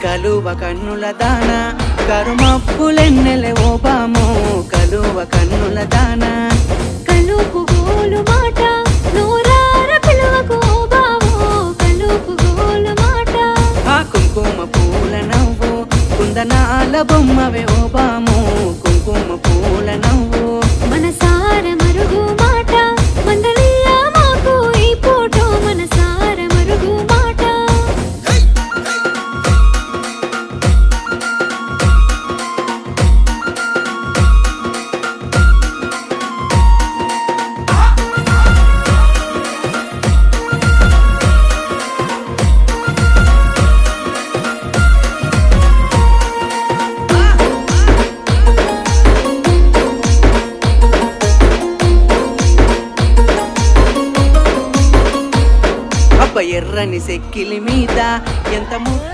కలువ కన్నుల దాన కరుమప్పులెన్నెలే ఓ బామో కలువ కన్నుల దాన కలుపు గోలు మాట నోరార పిలువకు ఓ బావో కలుపు గోలు మాట ఆ కుంకుమ పూల నవ్వు కుందనాల బొమ్మవే ఓ బామో కుంకుమ పూల నవ్వు మనసార మరుగు మాట మందలియ మాకు ఈ ఫోటో మనసార మరుగు మాట అబ్బ ఎర్రని సెక్కిలి మీద ఎంత ముద్ద